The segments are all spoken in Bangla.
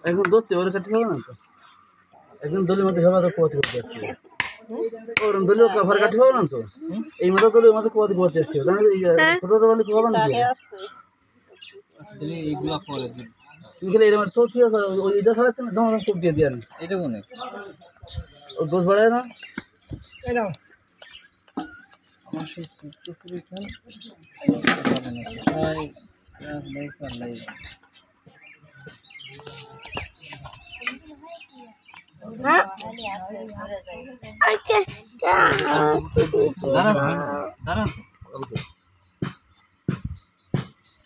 এখন ধরতে ওর কাছে হবে না তো একজন দলের মধ্যে সবাই তো কোয়াতে করতে যাচ্ছে ওর দলীয় ঘর কাটি হবে না তো এই মতো দলের মধ্যে কোয়াতে করতে যাচ্ছে তাহলে এই ছোট ছোট বলে কি হবে না এইগুলা পরে তুমি খেলে এরকম তো তুই ওই এটা ছাড়াচ্ছে না তোমার খুব দিয়ে দিয়ে এটা মনে ও দোষ বাড়ায় না আমার সেই চুক্তি খান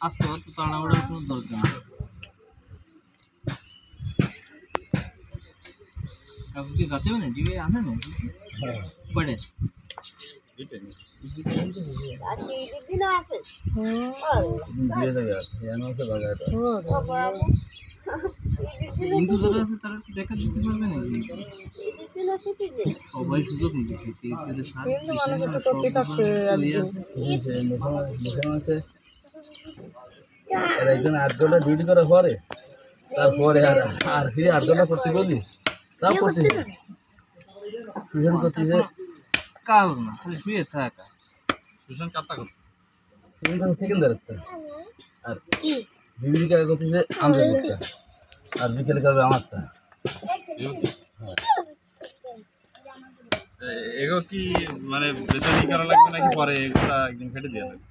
আসতে তো তাড়াহুড়োর কোনো দরকার নেই আপনি যাতে না জিবে আসে না পড়ে হিন্দু যারা আছে তারা দেখা দিতে পারবে না সবাই সুযোগ নিচ্ছে একজন 8 ঘন্টা ডিউটি করার পরে তারপরে আর ফিরে 8 ঘন্টা করতে বলি তাও করতে করতে কাজ না খালি শুয়ে থাকা টিউশন কাটতা কর সেকেন্ডার আর বিবিধ কাজ করতেছে আমাদের আর বিকেলে করবে আমারটা এগো কি মানে বেতনই করা লাগবে নাকি পরে এগুলা একদিন কেটে দেওয়া লাগবে